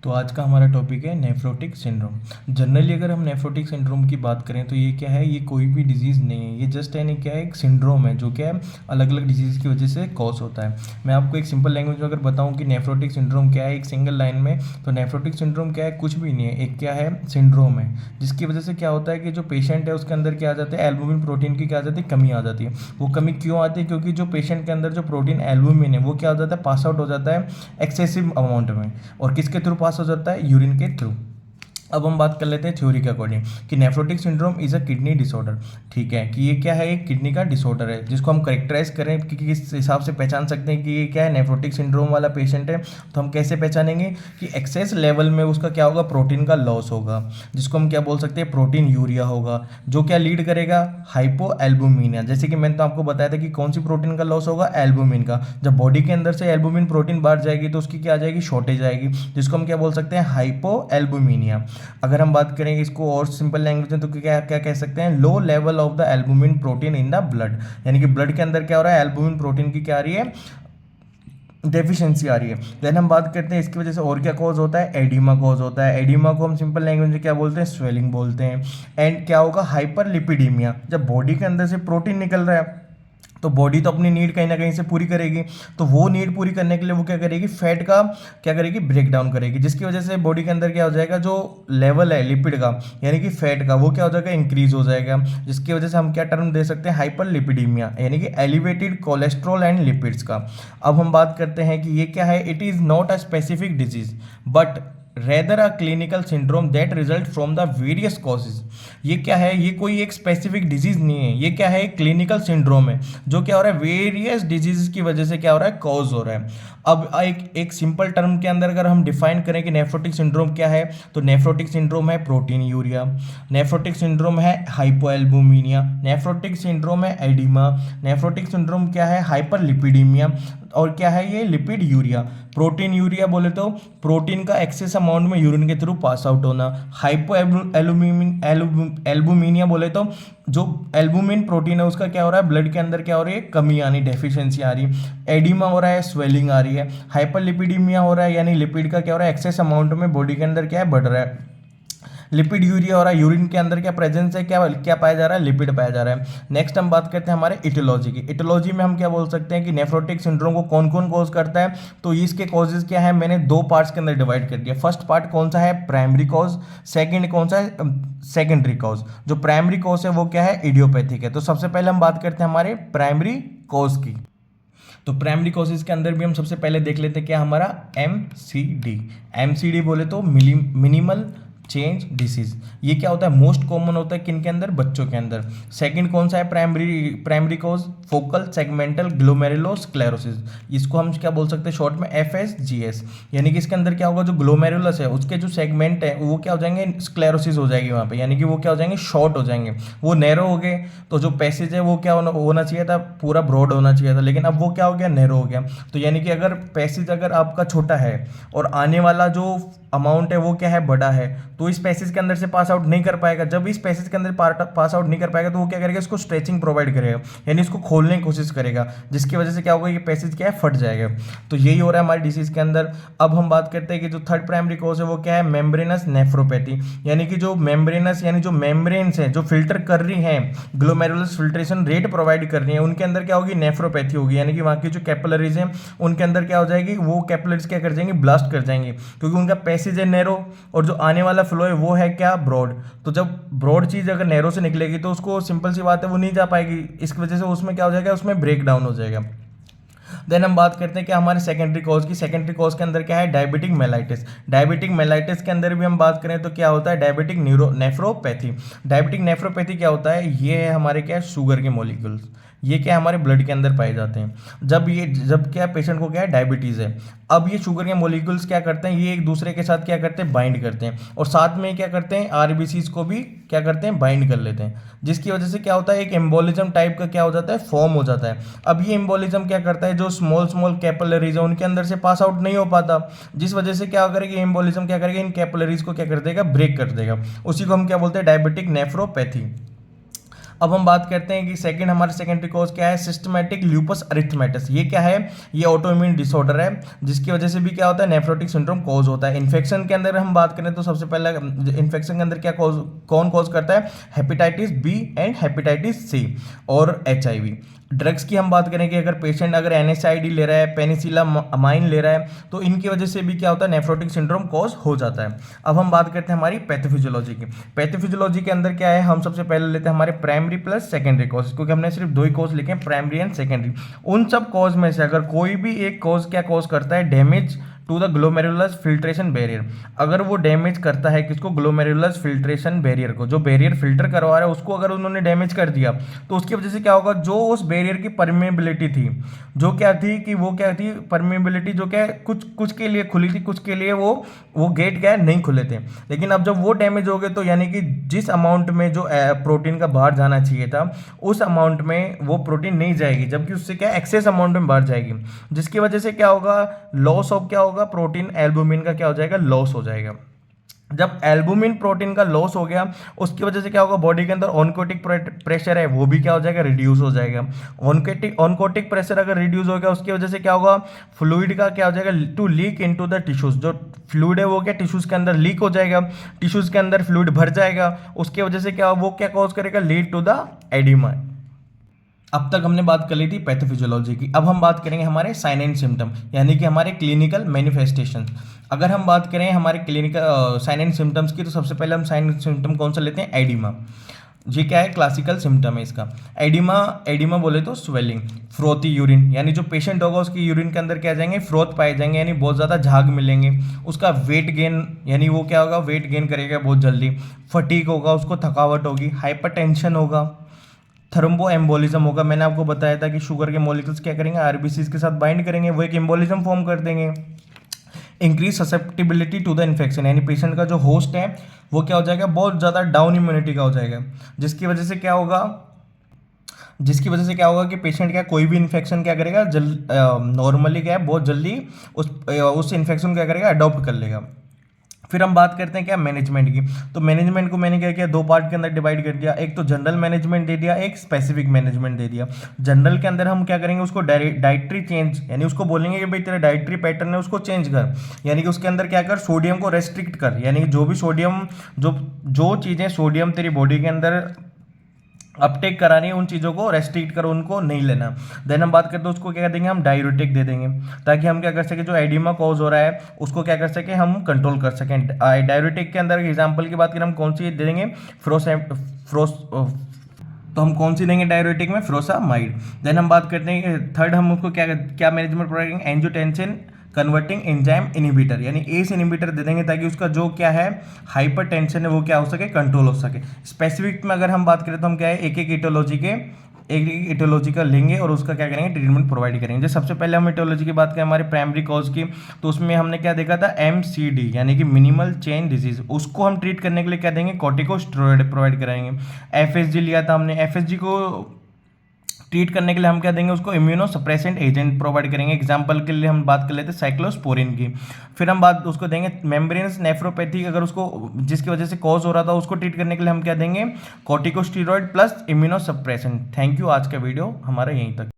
तो आज का हमारा टॉपिक है नेफ्रोटिक सिंड्रोम। जनरली अगर हम नेफ्रोटिक सिंड्रोम की बात करें तो ये क्या है, ये कोई भी डिजीज़ नहीं है, ये जस्ट यानी क्या है, एक सिंड्रोम है जो क्या है अलग अलग डिजीज़ की वजह से कॉज होता है। मैं आपको एक सिंपल लैंग्वेज में अगर बताऊं कि नेफ्रोटिक सिंड्रोम क्या है एक सिंगल लाइन में, तो नेफ्रोटिक सिंड्रोम क्या है, कुछ भी नहीं है, एक क्या है, सिंड्रोम है जिसकी वजह से क्या होता है कि जो पेशेंट है उसके अंदर क्या आ जाता है, एल्बुमिन प्रोटीन की क्या आ जाती है, कमी आ जाती है। वो कमी क्यों आती है? क्योंकि जो पेशेंट के अंदर जो प्रोटीन एल्बुमिन है वो क्या हो जाता है, पास आउट हो जाता है एक्सेसिव अमाउंट में। और किसके थ्रू पास हो जाता है? यूरिन के थ्रू। अब हम बात कर लेते हैं थ्योरी के अकॉर्डिंग कि nephrotic syndrome is a kidney disorder. ठीक है, कि ये क्या है, एक किडनी का डिसऑर्डर है जिसको हम करेक्टराइज करें कि किस हिसाब से पहचान सकते हैं कि ये क्या है, नेफ्रोटिक सिंड्रोम वाला पेशेंट है। तो हम कैसे पहचानेंगे कि एक्सेस लेवल में उसका क्या होगा, प्रोटीन का लॉस होगा, जिसको हम क्या बोल सकते हैं, प्रोटीन यूरिया होगा, जो क्या लीड करेगा, हाइपो एल्बुमिनिया। जैसे कि मैंने तो आपको बताया था कि कौन सी प्रोटीन का लॉस होगा, एल्बुमिन का। जब बॉडी के अंदर से एल्बुमिन प्रोटीन बाहर जाएगी तो उसकी क्या आ जाएगी, शॉर्टेज आएगी, जिसको हम क्या बोल सकते हैं, हाइपो एल्बुमिनिया। अगर हम बात करें इसको और सिंपल लैंग्वेज में तो क्या क्या कह सकते हैं, low level of the albumin protein in the blood. यानी कि ब्लड के अंदर क्या हो रहा है, एल्बुमिन प्रोटीन की क्या आ रही है, डेफिशिएंसी आ रही है। देन हम बात करते हैं इसकी वजह से और क्या कॉज होता है, एडिमा कॉज होता है। एडिमा को हम सिंपल लैंग्वेज में क्या बोलते हैं, स्वेलिंग बोलते हैं। एंड क्या होगा, हाइपर लिपिडीमिया। जब बॉडी के अंदर से प्रोटीन निकल रहा है तो बॉडी तो अपनी नीड कहीं ना कहीं से पूरी करेगी, तो वो नीड पूरी करने के लिए वो क्या करेगी, फैट का क्या करेगी, ब्रेक डाउन करेगी, जिसकी वजह से बॉडी के अंदर क्या हो जाएगा, जो लेवल है लिपिड का यानी कि फैट का, वो क्या हो जाएगा, इंक्रीज हो जाएगा, जिसकी वजह से हम क्या टर्म दे सकते हैं, हाइपर लिपिडीमिया, यानी कि एलिवेटेड कोलेस्ट्रॉल एंड लिपिड्स का। अब हम बात करते हैं कि ये क्या है, it is not a specific disease but rather a clinical syndrome that result from the various causes. ये क्या है, ये कोई एक स्पेसिफिक डिजीज नहीं है, ये क्या है, एक क्लिनिकल सिंड्रोम है जो क्या हो रहा है, वेरियस डिजीज की वजह से क्या हो रहा है, कॉज हो रहा है। अब एक सिंपल टर्म के अंदर अगर हम डिफाइन करें कि नेफ्रोटिक सिंड्रोम क्या है, तो नेफ्रोटिक सिंड्रोम है प्रोटीन यूरिया, नेफ्रोटिक सिंड्रोम है हाइपोएल्बुमिनिया, नेफ्रोटिक सिंड्रोम है एडिमा, नेफ्रोटिक सिंड्रोम क्या है, हाइपरलिपिडीमिया, और क्या है ये, लिपिड यूरिया। प्रोटीन यूरिया बोले तो प्रोटीन का एक्सेस अमाउंट में यूरिन के थ्रू पास आउट होना। हाइपो एल्बुमिनिया बोले तो जो एल्बुमिन प्रोटीन है उसका क्या हो रहा है, ब्लड के अंदर क्या हो रही है, कमी आनी, डेफिशिएंसी आ रही है। एडिमा हो रहा है, स्वेलिंग आ रही है। हाइपरलिपिडीमिया हो रहा है, यानी लिपिड का क्या हो रहा है, एक्सेस अमाउंट में बॉडी के अंदर क्या है, बढ़ रहा है। लिपिड यूरिया हो रहा है, यूरिन के अंदर क्या प्रेजेंस है, क्या क्या पाया जा रहा है, लिपिड पाया जा रहा है। नेक्स्ट हम बात करते हैं हमारे इटियोलॉजी की। इटियोलॉजी में हम क्या बोल सकते हैं कि नेफ्रोटिक सिंड्रोम को कौन कौन कॉज करता है, तो इसके कॉजेज क्या है, मैंने दो पार्ट्स के अंदर डिवाइड कर दिया। फर्स्ट पार्ट कौन सा है, प्राइमरी कॉज, सेकेंड कौन सा है, सेकेंडरी कॉज। जो प्राइमरी कॉज है वो क्या है, इडियोपैथिक है। तो सबसे पहले हम बात करते हैं हमारे प्राइमरी कॉज की। तो प्राइमरी कॉजेज के अंदर भी हम सबसे पहले देख लेते हैं क्या हमारा, एमसीडी। एमसीडी बोले तो मिनिमल चेंज डिसीज। ये क्या होता है, मोस्ट कॉमन होता है किन के अंदर, बच्चों के अंदर। सेकंड कौन सा है, प्राइमरी कॉज, फोकल सेगमेंटल ग्लोमेरुलोस्क्लेरोसिस। इसको हम क्या बोल सकते हैं शॉर्ट में, एफएसजीएस। यानी कि इसके अंदर क्या होगा, जो ग्लोमेरुलस है उसके जो सेगमेंट है वो क्या हो जाएंगे, स्क्लेरोसिस हो जाएगी वहाँ पे, यानी कि वो क्या हो जाएंगे, शॉर्ट हो जाएंगे, वो नैरो हो गए। तो जो पैसेज है वो क्या होना चाहिए था, पूरा ब्रॉड होना चाहिए था, लेकिन अब वो क्या हो गया, नैरो हो गया। तो यानी कि अगर पैसेज अगर आपका छोटा है और आने वाला जो अमाउंट है वो क्या है, बड़ा है, तो इस पैसेज के अंदर से पास आउट नहीं कर पाएगा। जब इस पैसेज के अंदर पास आउट नहीं कर पाएगा तो वो क्या करेगा, इसको स्ट्रेचिंग प्रोवाइड करेगा, यानी इसको खोलने की कोशिश करेगा, जिसकी वजह से क्या होगा, ये पैसेज क्या है, फट जाएगा। तो यही हो रहा है हमारी डिसीज के अंदर। अब हम बात करते हैं कि जो थर्ड प्राइमरी कॉज है वो क्या है, मेम्ब्रेनस नेफ्रोपैथी। यानी कि जो मेम्ब्रेनस यानी जो मेम्ब्रेन्स है जो फिल्टर कर रही हैं, ग्लोमेरुलस फिल्ट्रेशन रेट प्रोवाइड कर रही है, उनके अंदर क्या होगी, नेफ्रोपैथी होगी। यानी कि वहाँ की जो कैपिलरीज हैं उनके अंदर क्या हो जाएगी, वो कैपिलरीज क्या कर जाएंगे, ब्लास्ट कर जाएंगे, क्योंकि उनका पैसेज है नैरो और जो आने वाला फ्लो है वो है क्या, ब्रॉड। तो जब ब्रॉड चीज अगर नैरो से निकलेगी तो उसको सिंपल सी बात है वो नहीं जा पाएगी, इसकी वजह से उसमें क्या हो जाएगा, उसमें ब्रेक डाउन हो जाएगा। देन हम बात करते हैं कि हमारे सेकेंडरी कॉज की। सेकेंडरी कॉज के अंदर क्या है, डायबिटिक मेलाइटिस। डायबिटिक मेलाइटिस के अंदर भी हम बात करें तो क्या होता है, डायबिटिक नेफ्रोपैथी। डायबिटिक नेफ्रोपैथी क्या होता है, ये है हमारे क्या, शुगर के मॉलिक्यूल्स, ये क्या हमारे ब्लड के अंदर पाए जाते हैं। जब क्या पेशेंट को क्या है, डायबिटीज़ है, अब ये शुगर के मॉलिक्यूल्स क्या करते हैं, ये एक दूसरे के साथ क्या करते हैं, बाइंड करते हैं, और साथ में क्या करते हैं, आरबीसीज को भी क्या करते हैं, बाइंड कर लेते हैं, जिसकी वजह से क्या होता है, एक एम्बोलिज्म टाइप का क्या हो जाता है, फॉर्म हो जाता है। अब ये एम्बोलिज्म क्या करता है, जो स्मॉल स्मॉल कैपिलरीज है उनके अंदर से पास आउट नहीं हो पाता, जिस वजह से क्या करेगी, एम्बोलिज्म क्या करेगा, इन कैपिलरीज को क्या कर देगा, ब्रेक कर देगा। उसी को हम क्या बोलते हैं, डायबिटिक नेफ्रोपैथी। अब हम बात करते हैं कि सेकंड हमारा सेकेंडरी कॉज क्या है, सिस्टमैटिक ल्यूपस अरिथमेटस। ये क्या है, ये ऑटोइम्यून डिसऑर्डर है जिसकी वजह से भी क्या होता है, नेफ्रोटिक सिंड्रोम कॉज होता है। इन्फेक्शन के अंदर हम बात करें तो सबसे पहला इन्फेक्शन के अंदर क्या कौन कॉज करता है, hepatitis B and hepatitis C और HIV। ड्रग्स की हम बात करें कि अगर पेशेंट अगर NSAID ले रहा है, पेनिसिलामाइन ले रहा है, तो इनकी वजह से भी क्या होता है, नेफ्रोटिक सिंड्रोम कॉज हो जाता है। अब हम बात करते हैं हमारी पैथोफिजियोलॉजी की। पैथोफिजियोलॉजी के अंदर क्या है, हम सबसे पहले लेते हैं हमारे प्राइमरी प्लस सेकेंडरी कॉज, क्योंकि हमने सिर्फ 2 ही कॉज लिखे हैं, प्राइमरी एंड सेकेंडरी। उन सब कॉज में से अगर कोई भी एक कॉज क्या कॉज करता है, damage to the glomerulus filtration barrier. अगर वो डैमेज करता है किसको, ग्लोमेरुलस फिल्ट्रेशन बैरियर को, जो बैरियर फिल्टर करवा रहा है उसको अगर उन्होंने डैमेज कर दिया, तो उसकी वजह से क्या होगा, जो उस बैरियर की परमेबिलिटी थी, जो क्या थी कि वो क्या थी, परमेबिलिटी जो क्या कुछ कुछ के लिए खुली थी, कुछ के लिए वो गेट क्या नहीं खुले थे। लेकिन अब जब वो डैमेज हो गए तो यानी कि जिस अमाउंट में जो प्रोटीन का बाहर जाना चाहिए था, उस अमाउंट में वो प्रोटीन नहीं जाएगी, जबकि उससे क्या एक्सेस अमाउंट में बाहर जाएगी, जिसकी वजह से क्या होगा, लॉस ऑफ क्या होगा, प्रोटीन एल्बुमिन का क्या हो जाएगा, लॉस हो जाएगा। जब एल्बुमिन प्रोटीन का लॉस हो गया, उसकी वजह से क्या होगा, बॉडी के अंदर ऑनकोटिक प्रेशर है वो भी क्या हो जाएगा, रिड्यूस हो जाएगा। ऑनकोटिक प्रेशर अगर रिड्यूस हो गया, उसकी वजह से क्या होगा, फ्लूइड का क्या हो जाएगा, to leak into the tissues. जो फ्लूइड है वो क्या टिश्यूज के अंदर लीक हो जाएगा, टिश्यूज के अंदर फ्लूइड भर जाएगा, उसकी वजह से क्या वो क्या कॉज करेगा, लीड टू द एडिमा। अब तक हमने बात कर ली थी पैथोफिजियोलॉजी की। अब हम बात करेंगे हमारे साइन एंड सिम्टम, यानी कि हमारे क्लिनिकल मैनिफेस्टेशन। अगर हम बात करें हमारे क्लिनिकल साइन एंड सिम्टम्स की, तो सबसे पहले हम साइन एंड सिम्टम कौन सा लेते हैं, एडिमा। ये क्या है, क्लासिकल सिम्टम है इसका। एडिमा बोले तो स्वेलिंग, फ्रोथी यूरिन, यानी जो पेशेंट होगा उसकी यूरिन के अंदर क्या जाएंगे, फ्रोथ पाए जाएंगे, यानी बहुत ज़्यादा झाग मिलेंगे। उसका वेट गेन, यानी वो क्या होगा, वेट गेन करेगा बहुत जल्दी। फटीक होगा, उसको थकावट होगी। हाइपरटेंशन होगा। थर्म्बो एम्बोलिज्म होगा। मैंने आपको बताया था कि शुगर के मॉलिक्यूल्स क्या करेंगे, आरबीसीज के साथ बाइंड करेंगे, वो एक एम्बोलिज्म फॉर्म कर देंगे। Increase susceptibility to the infection, यानी पेशेंट का जो होस्ट है वो क्या हो जाएगा, बहुत ज़्यादा डाउन इम्यूनिटी का हो जाएगा, जिसकी वजह से क्या होगा, कि पेशेंट क्या कोई भी इन्फेक्शन क्या करेगा, नॉर्मली क्या है बहुत जल्दी उस इन्फेक्शन क्या करेगा, अडॉप्ट कर लेगा। फिर हम बात करते हैं क्या, मैनेजमेंट की। तो मैनेजमेंट को मैंने क्या किया, 2 पार्ट के अंदर डिवाइड कर दिया। एक तो जनरल मैनेजमेंट दे दिया, एक स्पेसिफिक मैनेजमेंट दे दिया। जनरल के अंदर हम क्या करेंगे, उसको डाइटरी चेंज, यानी उसको बोलेंगे कि भाई तेरा डाइटरी पैटर्न है उसको चेंज कर, यानी कि उसके अंदर क्या कर, सोडियम को रेस्ट्रिक्ट कर, यानी कि जो भी सोडियम जो चीज़ें सोडियम तेरी बॉडी के अंदर अपटेक करानी है, उन चीज़ों को रेस्ट्रिक्ट करो, उनको नहीं लेना। देन हम बात करते हैं उसको क्या देंगे, हम डायूरेटिक दे देंगे, ताकि हम क्या कर सके, जो एडिमा कॉज हो रहा है उसको क्या कर सके, हम कंट्रोल कर सकें। डायूरेटिक के अंदर एग्जांपल की बात करें, हम कौन सी दे देंगे, तो हम कौन सी देंगे डायूरेटिक में, फ्रोसामाइड। देन हम बात करते हैं थर्ड, हम उसको क्या मैनेजमेंट प्रोवाइड करेंगे, एंजियोटेंसिन कन्वर्टिंग एंजाइम इनिबिटर, यानी एस इनिबिटर दे देंगे, ताकि उसका जो क्या है हाइपर टेंशन है वो क्या हो सके, कंट्रोल हो सके। स्पेसिफिक में अगर हम बात करें तो हम क्या है, एक एक इटोलॉजी का लेंगे और उसका क्या करेंगे, ट्रीटमेंट प्रोवाइड करेंगे। जैसे सबसे पहले हम इटोलॉजी की बात करें हमारे प्राइमरी कॉज की, तो उसमें हमने क्या देखा था, MCD यानी कि मिनिमल चेन डिजीज, उसको हम ट्रीट करने के लिए क्या देंगे, कॉर्टिकोस्टेरॉइड प्रोवाइड कराएंगे। FSG लिया था हमने, FSG को ट्रीट करने के लिए हम क्या देंगे, उसको इम्यूनो सप्रेसेंट एजेंट प्रोवाइड करेंगे। एग्जांपल के लिए हम बात कर लेते हैं साइक्लोस्पोरिन की। फिर हम बात उसको देंगे मेम्ब्रेनस नेफ्रोपैथी, अगर उसको जिसकी वजह से कॉज हो रहा था उसको ट्रीट करने के लिए हम क्या देंगे, corticosteroid plus immuno suppressant. Thank you, आज का वीडियो हमारा यहीं तक।